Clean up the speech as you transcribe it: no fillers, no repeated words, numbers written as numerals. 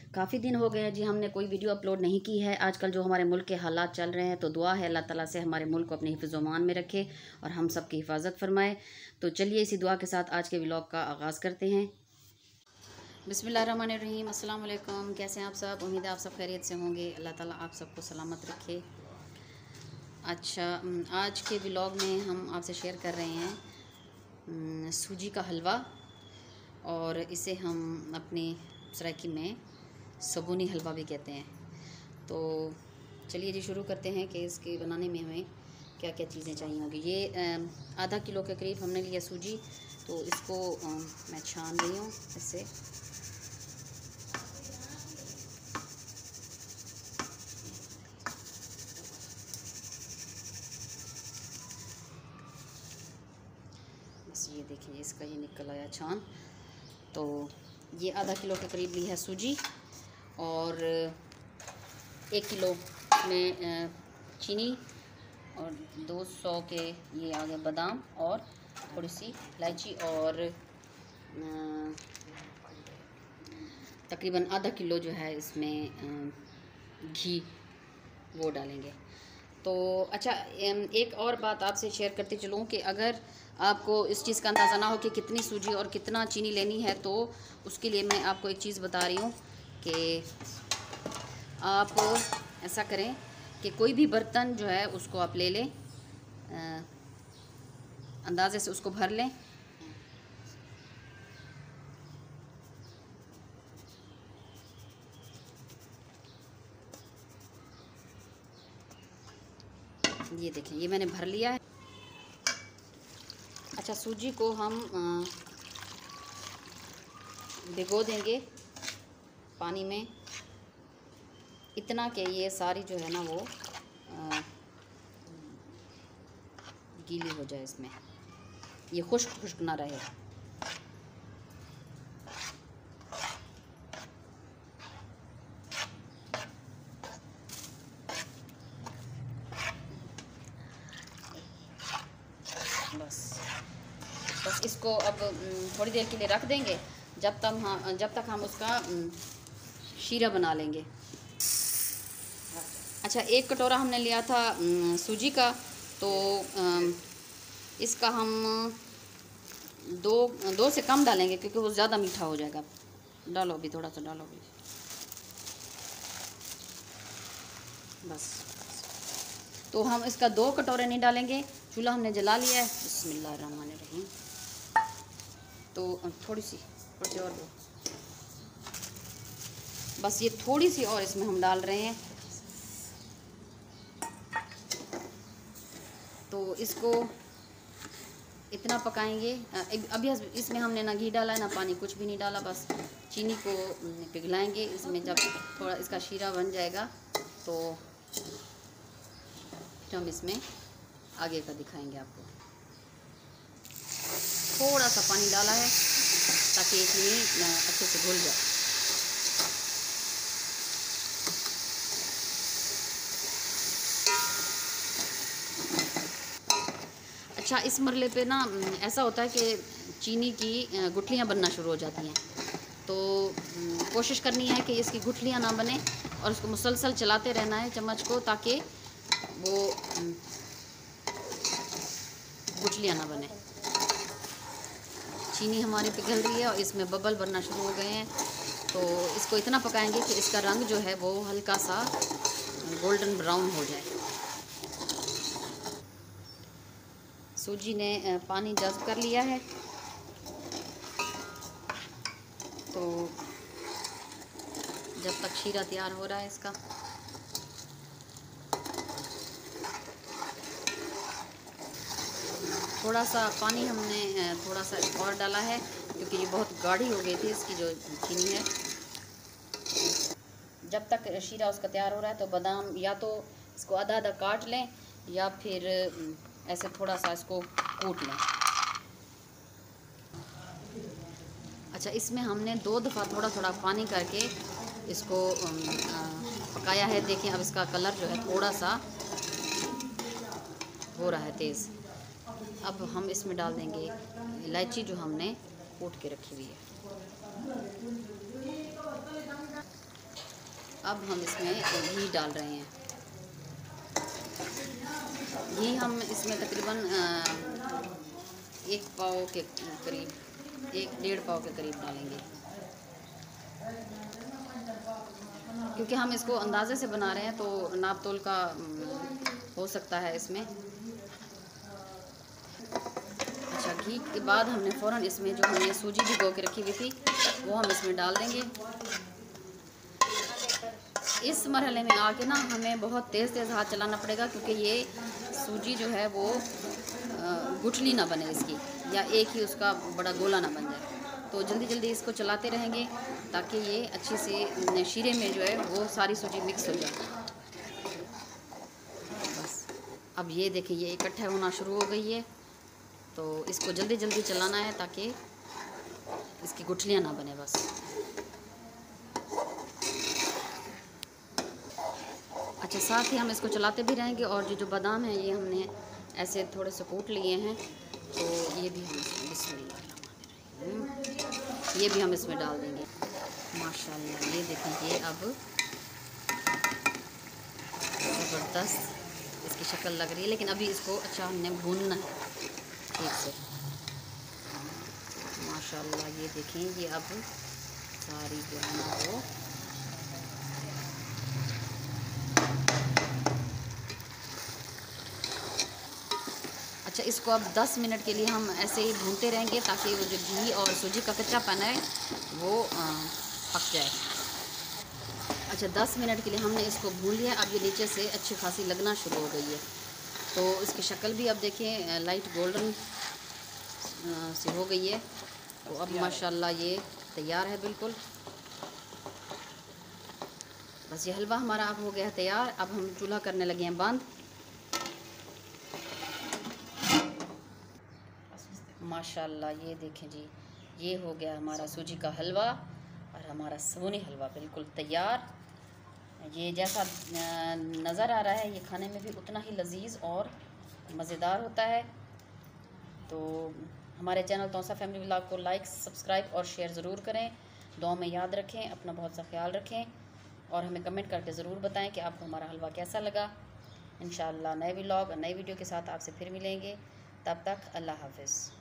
काफ़ी दिन हो गए हैं जी, हमने कोई वीडियो अपलोड नहीं की है। आजकल जो हमारे मुल्क के हालात चल रहे हैं, तो दुआ है अल्लाह ताला से हमारे मुल्क को अपने हिफ्ज़-ओ-मान में रखे और हम सब की हिफाजत फरमाए। तो चलिए इसी दुआ के साथ आज के व्लॉग का आगाज़ करते हैं। बिस्मिल्लाहिर्रहमानिर्रहीम, अस्सलाम वालेकुम। कैसे हैं आप सब? उम्मीद है आप सब खैरियत से होंगे। अल्लाह ताला आप सबको सलामत रखे। अच्छा, आज के व्लॉग में हम आपसे शेयर कर रहे हैं सूजी का हलवा, और इसे हम अपनी सराइकी में सबूनी हलवा भी कहते हैं। तो चलिए जी शुरू करते हैं कि इसके बनाने में हमें क्या क्या चीज़ें चाहिए होंगी। ये आधा किलो के करीब हमने लिया सूजी, तो इसको मैं छान रही हूँ इससे। बस ये देखिए, इसका ये निकल आया छान। तो ये आधा किलो के करीब ली है सूजी, और 1 किलो में चीनी, और 200 के ये आ गए बादाम, और थोड़ी सी इलायची, और तकरीबन आधा किलो जो है इसमें घी वो डालेंगे। तो अच्छा, एक और बात आपसे शेयर करते चलूँ कि अगर आपको इस चीज़ का अंदाज़ा ना हो कि कितनी सूजी और कितना चीनी लेनी है, तो उसके लिए मैं आपको एक चीज़ बता रही हूँ कि आप ऐसा करें कि कोई भी बर्तन जो है उसको आप ले लें, अंदाज़े से उसको भर लें। ये देखें, ये मैंने भर लिया है। अच्छा, सूजी को हम भिगो देंगे पानी में, इतना कि ये सारी जो है ना वो गीली हो जाए, इसमें ये खुश्क खुश्क ना रहे। बस इसको अब थोड़ी देर के लिए रख देंगे, जब तक हम उसका शीरा बना लेंगे। अच्छा, 1 कटोरा हमने लिया था सूजी का, तो इसका हम दो से कम डालेंगे, क्योंकि वो ज़्यादा मीठा हो जाएगा। डालो अभी, थोड़ा सा डालो अभी, बस। तो हम इसका 2 कटोरे नहीं डालेंगे। चूल्हा हमने जला लिया है। बिस्मिल्लाहिर्रहमानिर्रहीम। तो थोड़ी सी और दो, बस ये थोड़ी सी और इसमें हम डाल रहे हैं। तो इसको इतना पकाएंगे। अभी इसमें हमने ना घी डाला है ना पानी, कुछ भी नहीं डाला, बस चीनी को पिघलाएंगे इसमें। जब थोड़ा इसका शीरा बन जाएगा तो फिर हम इसमें आगे का दिखाएंगे आपको। थोड़ा सा पानी डाला है ताकि चीनी अच्छे से घुल जाए। अच्छा, इस मरले पे ना ऐसा होता है कि चीनी की गुठलियाँ बनना शुरू हो जाती हैं, तो कोशिश करनी है कि इसकी गुठलियाँ ना बने, और उसको मुसलसल चलाते रहना है चम्मच को, ताकि वो गुठलियाँ ना बने। चीनी हमारी पिघल रही है और इसमें बबल बनना शुरू हो गए हैं। तो इसको इतना पकाएंगे कि इसका रंग जो है वो हल्का सा गोल्डन ब्राउन हो जाए। सूजी ने पानी जज़्ब कर लिया है, तो जब तक शीरा तैयार हो रहा है इसका, थोड़ा सा पानी हमने थोड़ा सा और डाला है, क्योंकि ये बहुत गाढ़ी हो गई थी इसकी जो चीनी है। जब तक शीरा उसका तैयार हो रहा है, तो बादाम या तो इसको आधा आधा काट लें, या फिर ऐसे थोड़ा सा इसको कूट लें। अच्छा, इसमें हमने 2 दफ़ा थोड़ा थोड़ा पानी करके इसको पकाया है। देखिए, अब इसका कलर जो है थोड़ा सा हो रहा है तेज़। अब हम इसमें डाल देंगे इलायची जो हमने कूट के रखी हुई है। अब हम इसमें घी डाल रहे हैं। घी हम इसमें तकरीबन 1 पाव के करीब, 1-1.5 पाव के करीब डालेंगे, क्योंकि हम इसको अंदाज़े से बना रहे हैं तो नाप तोल का हो सकता है इसमें। अच्छा, घी के बाद हमने फ़ौरन इसमें जो हमने सूजी भिगो के रखी हुई थी वो हम इसमें डाल देंगे। इस मरहले में आके ना हमें बहुत तेज़ हाथ चलाना पड़ेगा, क्योंकि ये सूजी जो है वो गुठली ना बने इसकी, या एक ही उसका बड़ा गोला ना बन जाए। तो जल्दी जल्दी इसको चलाते रहेंगे ताकि ये अच्छे से शीरे में जो है वो सारी सूजी मिक्स हो जाए। बस अब ये देखिए ये इकट्ठा होना शुरू हो गई है, तो इसको जल्दी जल्दी चलाना है ताकि इसकी गुठलियाँ ना बने बस। अच्छा, साथ ही हम इसको चलाते भी रहेंगे। और जो बादाम हैं ये हमने ऐसे थोड़े से कूट लिए हैं, तो ये भी हम बिस्मिल्लाह ये भी हम इसमें डाल देंगे। माशाल्लाह ये देखें, ये अब ज़बरदस्त इसकी शक्ल लग रही है, लेकिन अभी इसको अच्छा हमने भूनना है ठीक से। माशाल्लाह ये देखें, ये अब सारी जो है ना वो अच्छा, इसको अब 10 मिनट के लिए हम ऐसे ही भूनते रहेंगे ताकि वो जो घी और सूजी का कच्चापन है वो पक जाए। अच्छा, 10 मिनट के लिए हमने इसको भून लिया। अब ये नीचे से अच्छी खासी लगना शुरू हो गई है, तो इसकी शक्ल भी अब देखें लाइट गोल्डन सी हो गई है। तो अब माशाल्लाह ये तैयार है बिल्कुल। बस ये हलवा हमारा अब हो गया तैयार। अब हम चूल्हा करने लगे हैं बंद। माशाल्लाह ये देखें जी, ये हो गया हमारा सूजी का हलवा और हमारा सोनी हलवा बिल्कुल तैयार। ये जैसा नज़र आ रहा है ये खाने में भी उतना ही लजीज और मज़ेदार होता है। तो हमारे चैनल तौसा फैमिली व्लॉग को लाइक, सब्सक्राइब और शेयर ज़रूर करें। दुआ में याद रखें, अपना बहुत सा ख्याल रखें और हमें कमेंट करके ज़रूर बताएं कि आपको हमारा हलवा कैसा लगा। इंशाअल्लाह नए व्लॉग, नए वीडियो के साथ आपसे फिर मिलेंगे। तब तक अल्लाह हाफ़िज़।